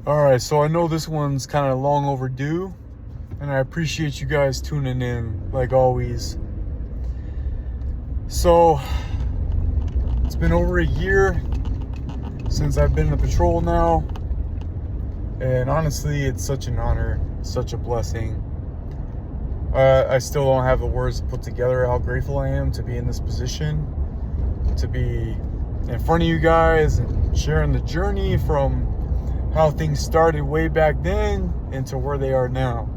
Alright, so I know this one's kind of long overdue, and I appreciate you guys tuning in, like always. So, it's been over a year since I've been in the patrol now, and honestly, it's such an honor, such a blessing. I still don't have the words to put together how grateful I am to be in this position, to be in front of you guys and sharing the journey from how things started way back then into where they are now.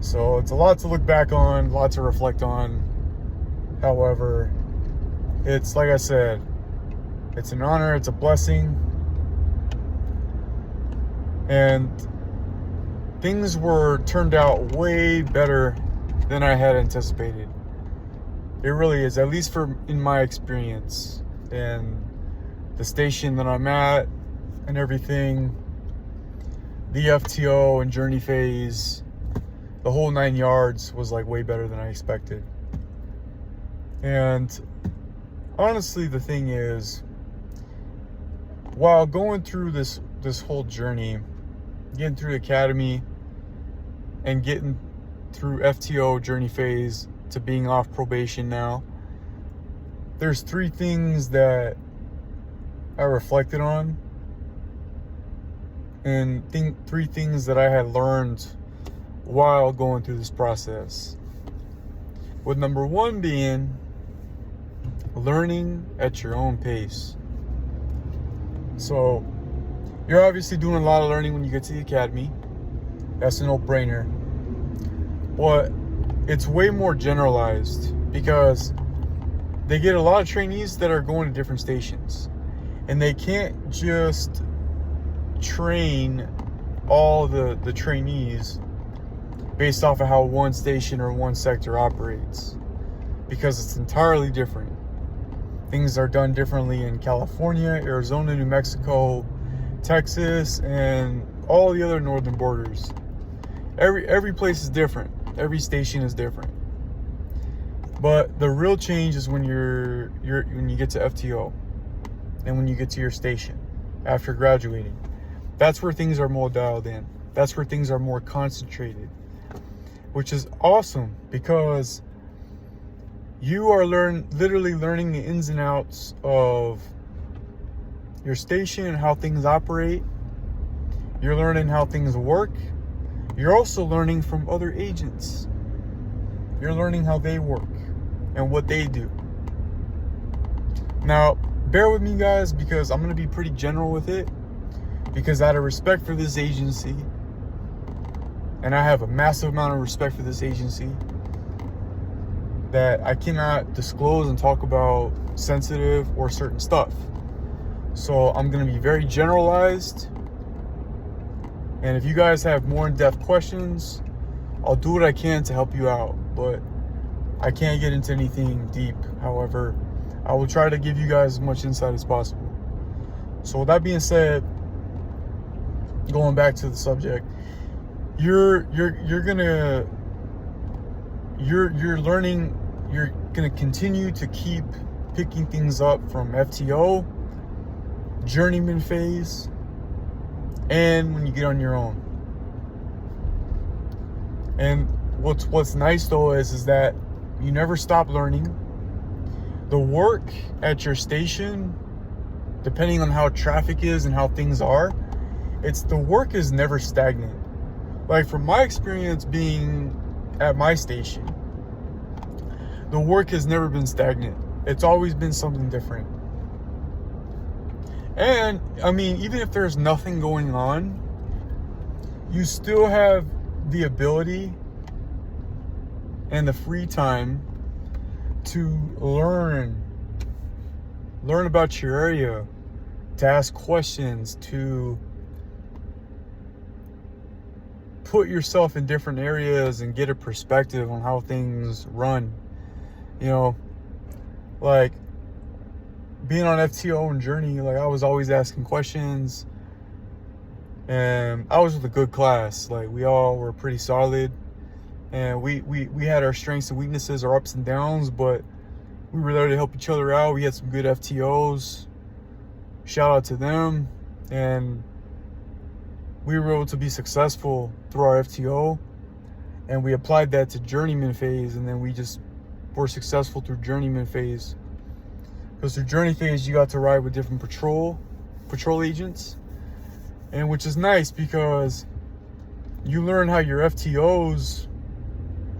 So it's a lot to look back on, a lot to reflect on. However, it's like I said, it's an honor, it's a blessing. And things turned out way better than I had anticipated. It really is, at least in my experience and the station that I'm at and everything, the FTO and journey phase, the whole 9 yards was like way better than I expected. And honestly, the thing is, while going through this whole journey, getting through the academy and getting through FTO journey phase to being off probation now, there's 3 things that I reflected on, and 3 things that I had learned while going through this process. With number 1 being learning at your own pace. So you're obviously doing a lot of learning when you get to the academy. That's a no-brainer. But it's way more generalized because they get a lot of trainees that are going to different stations, and they can't just train all the trainees based off of how one station or one sector operates, because it's entirely different. Things are done differently in California, Arizona, New Mexico, Texas, and all the other northern borders. Every place is different. Every station is different. But the real change is when when you get to FTO and when you get to your station after graduating. That's where things are more dialed in. That's where things are more concentrated, which is awesome because you are literally learning the ins and outs of your station and how things operate. You're learning how things work. You're also learning from other agents. You're learning how they work and what they do. Now, bear with me, guys, because I'm going to be pretty general with it, because out of respect for this agency, and I have a massive amount of respect for this agency, that I cannot disclose and talk about sensitive or certain stuff. So I'm going to be very generalized. And if you guys have more in-depth questions, I'll do what I can to help you out. But I can't get into anything deep. However, I will try to give you guys as much insight as possible. So with that being said, going back to the subject, you're learning, you're gonna continue to keep picking things up from FTO, journeyman phase, and when you get on your own. And what's nice though is that you never stop learning. The work at your station, depending on how traffic is and how things are, the work is never stagnant. Like from my experience being at my station, the work has never been stagnant. It's always been something different. And I mean, even if there's nothing going on, you still have the ability and the free time to learn about your area, to ask questions, to put yourself in different areas and get a perspective on how things run. You know, like being on FTO and journey, like I was always asking questions, and I was with a good class. Like we all were pretty solid, and we had our strengths and weaknesses, our ups and downs, but we were there to help each other out. We had some good FTOs. Shout out to them. And we were able to be successful through our FTO, and we applied that to journeyman phase, and then we just were successful through journeyman phase. Because through journey phase, you got to ride with different patrol agents, and which is nice because you learn how your FTOs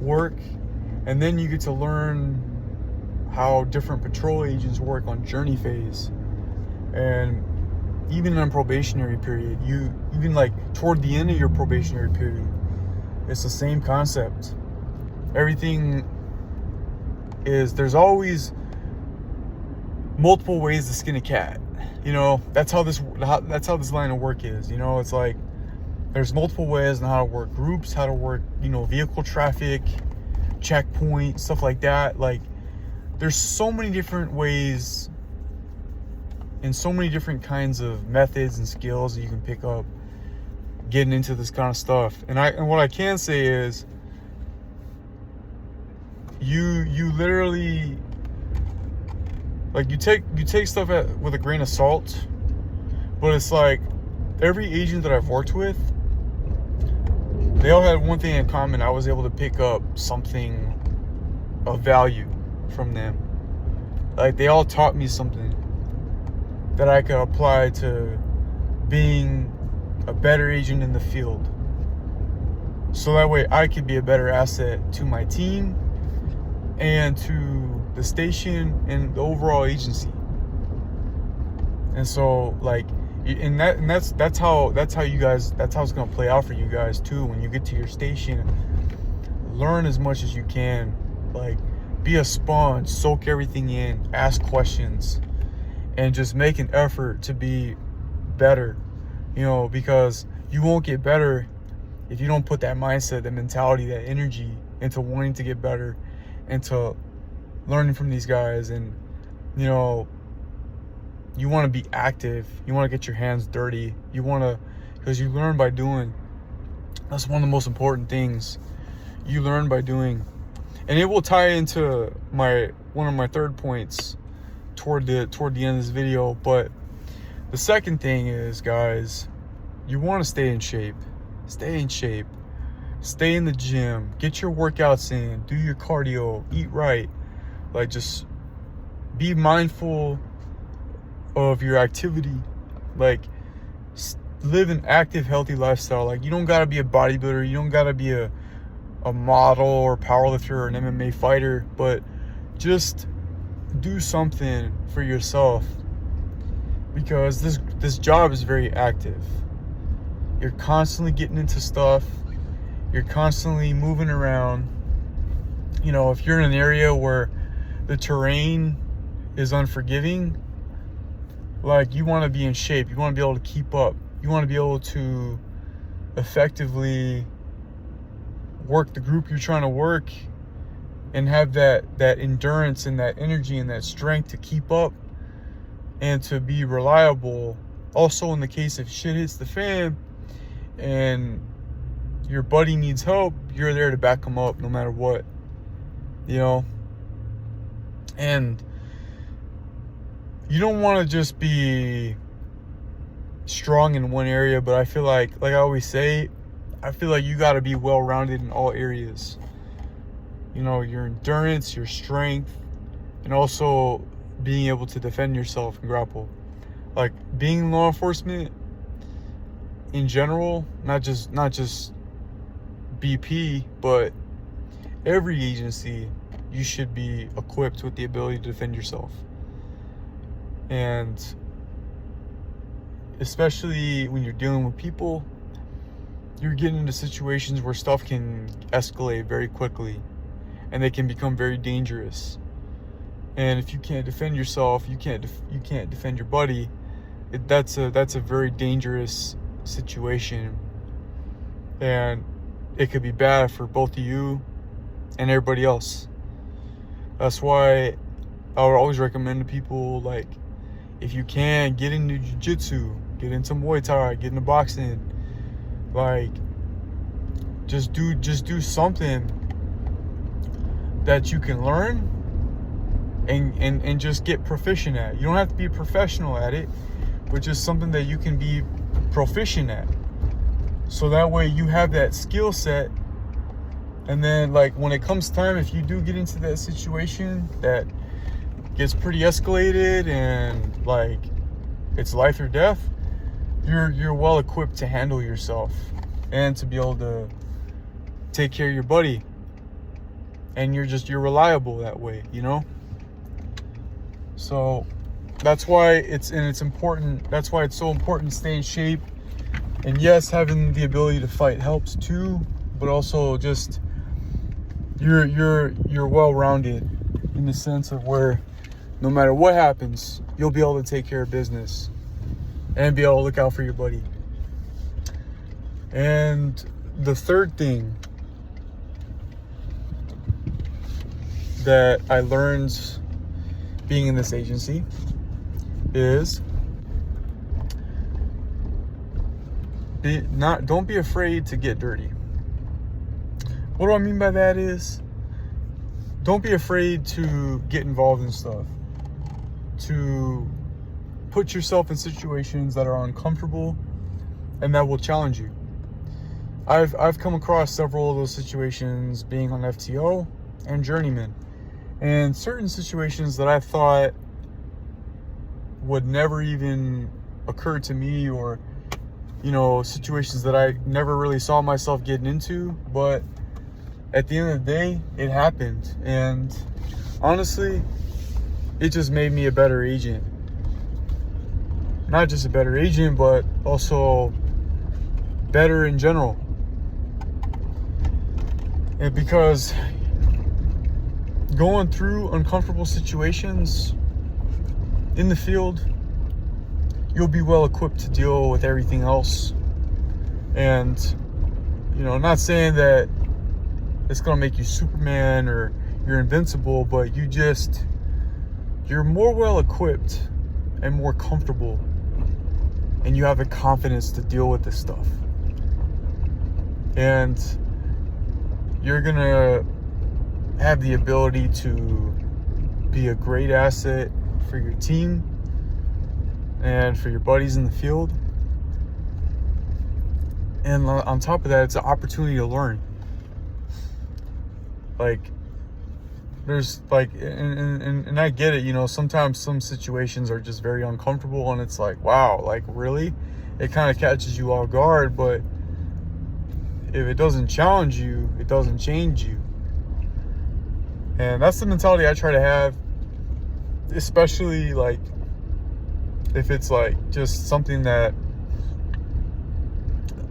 work, and then you get to learn how different patrol agents work on journey phase. And even in a probationary period, you even like toward the end of your probationary period, it's the same concept. Everything is, there's always multiple ways to skin a cat. You know, that's how this line of work is. You know, it's like there's multiple ways on how to work groups, how to work, you know, vehicle traffic, checkpoint, stuff like that. Like, there's so many different ways and so many different kinds of methods and skills that you can pick up getting into this kind of stuff. And what I can say is you literally, like, you take stuff with a grain of salt, but it's like every agent that I've worked with, they all had one thing in common. I was able to pick up something of value from them. Like, they all taught me something that I could apply to being a better agent in the field. So that way I could be a better asset to my team and to the station and the overall agency. And so, like, that's how it's gonna play out for you guys too. When you get to your station, learn as much as you can. Like, be a sponge, soak everything in, ask questions, and just make an effort to be better. You know, because you won't get better if you don't put that mindset, that mentality, that energy into wanting to get better, into learning from these guys. And, you know, you want to be active. You want to get your hands dirty. You want to, because you learn by doing. That's one of the most important things. You learn by doing. And it will tie into one of my third points toward the end of this video. But the second thing is, guys, you want to stay in shape. Stay in shape. Stay in the gym. Get your workouts in. Do your cardio. Eat right. Like, just be mindful of your activity. Like, live an active, healthy lifestyle. Like, you don't got to be a bodybuilder. You don't got to be a model or powerlifter or an MMA fighter. But just do something for yourself. Because this job is very active. You're constantly getting into stuff. You're constantly moving around. You know, if you're in an area where the terrain is unforgiving, like, you want to be in shape. You want to be able to keep up. You want to be able to effectively work the group you're trying to work and have that endurance and that energy and that strength to keep up and to be reliable. Also, in the case if shit hits the fan and your buddy needs help, you're there to back him up no matter what, you know. And you don't want to just be strong in one area, but I feel like I always say, I feel like you got to be well-rounded in all areas. You know, your endurance, your strength, and also being able to defend yourself and grapple. Like, being law enforcement in general, not just BP, but every agency, you should be equipped with the ability to defend yourself. And especially when you're dealing with people, you're getting into situations where stuff can escalate very quickly and they can become very dangerous. And if you can't defend yourself, you can't defend your buddy. That's a very dangerous situation, and it could be bad for both of you and everybody else. That's why I would always recommend to people, like, if you can, get into jiu-jitsu, get into Muay Thai, get into boxing. Like, just do something that you can learn and just get proficient at. You don't have to be a professional at it, but just something that you can be proficient at. So that way you have that skill set. And then like when it comes time, if you do get into that situation that gets pretty escalated and like it's life or death, you're well equipped to handle yourself and to be able to take care of your buddy. And you're reliable that way, you know? So that's why it's important. That's why it's so important to stay in shape. And yes, having the ability to fight helps too, but also just you're well-rounded in the sense of where no matter what happens, you'll be able to take care of business and be able to look out for your buddy. And the third thing that I learned being in this agency is don't be afraid to get dirty. What do I mean by that is, don't be afraid to get involved in stuff, to put yourself in situations that are uncomfortable and that will challenge you. I've come across several of those situations being on FTO and Journeyman, and certain situations that I thought would never even occur to me, or you know, situations that I never really saw myself getting into, but at the end of the day, it happened. And honestly, it just made me a better agent. Not just a better agent, but also better in general. And because going through uncomfortable situations in the field, you'll be well equipped to deal with everything else. And, you know, I'm not saying that it's gonna make you Superman or you're invincible, but you're more well equipped and more comfortable, and you have the confidence to deal with this stuff. And you're gonna have the ability to be a great asset for your team and for your buddies in the field. And on top of that, it's an opportunity to learn. Like, there's like, and I get it, you know, sometimes some situations are just very uncomfortable, and it's like, wow, like really? It kind of catches you off guard, but if it doesn't challenge you, it doesn't change you. And that's the mentality I try to have, especially like if it's like just something that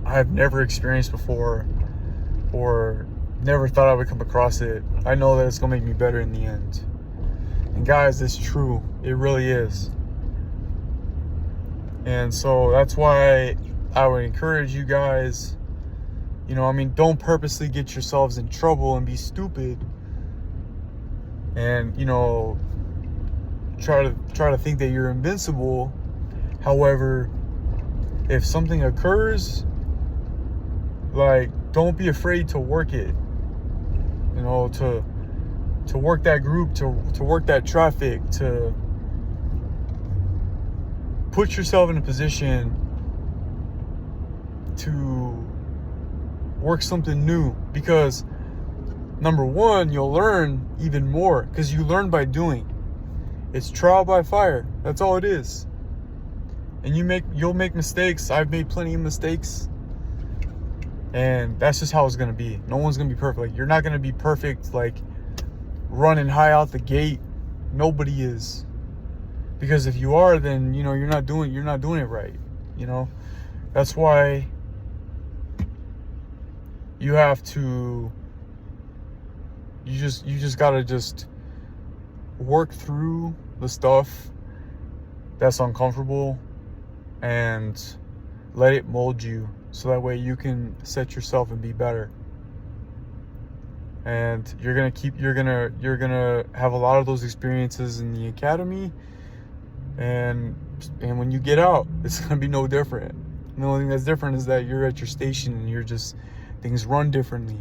I've never experienced before or never thought I would come across it. I know that it's gonna make me better in the end. And guys, it's true. It really is. And so that's why I would encourage you guys, you know, I mean, don't purposely get yourselves in trouble and be stupid and, you know, try to think that you're invincible. However, if something occurs, like, don't be afraid to work it. You know, to work that group, to work that traffic, to put yourself in a position to work something new. Because number one, you'll learn even more, because you learn by doing. It's trial by fire. That's all it is. And you'll make mistakes. I've made plenty of mistakes. And that's just how it's going to be. No one's going to be perfect. Like, you're not going to be perfect, like, running high out the gate. Nobody is. Because if you are, then, you know, you're not doing it right. You know? That's why you have to, you just got to just work through the stuff that's uncomfortable and let it mold you, so that way you can set yourself and be better. And you're gonna have a lot of those experiences in the academy, and when you get out, it's gonna be no different. And the only thing that's different is that you're at your station and things run differently.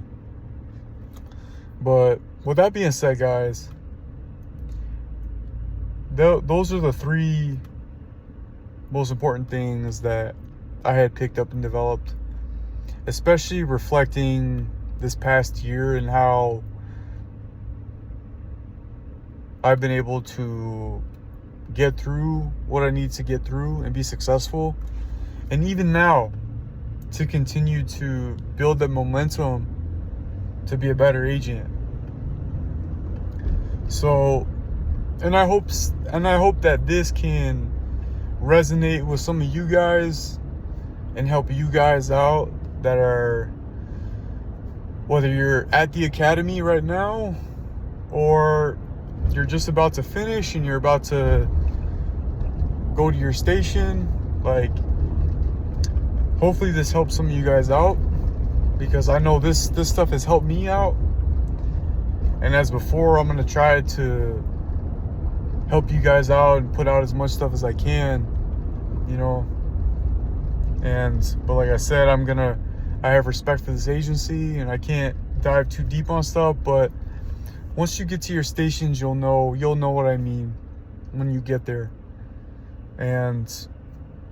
But with that being said, guys, those are the 3 most important things that I had picked up and developed. especially reflecting this past year and how I've been able to get through what I need to get through and be successful. And even now, to continue to build the momentum to be a better agent. So, and I hope that this can resonate with some of you guys and help you guys out that are, whether you're at the academy right now or you're just about to finish and you're about to go to your station. Like, hopefully this helps some of you guys out, because I know this stuff has helped me out. And as before, I'm going to try to help you guys out and put out as much stuff as I can, you know. But like I said, I have respect for this agency, and I can't dive too deep on stuff, but once you get to your stations, you'll know what I mean when you get there. And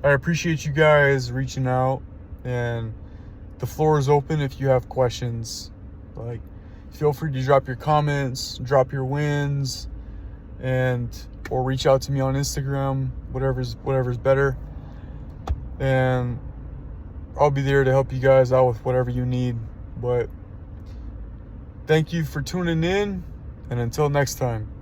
I appreciate you guys reaching out, and the floor is open if you have questions. Like, feel free to drop your comments, drop your wins, or reach out to me on Instagram, whatever's better. And I'll be there to help you guys out with whatever you need. But thank you for tuning in, and until next time.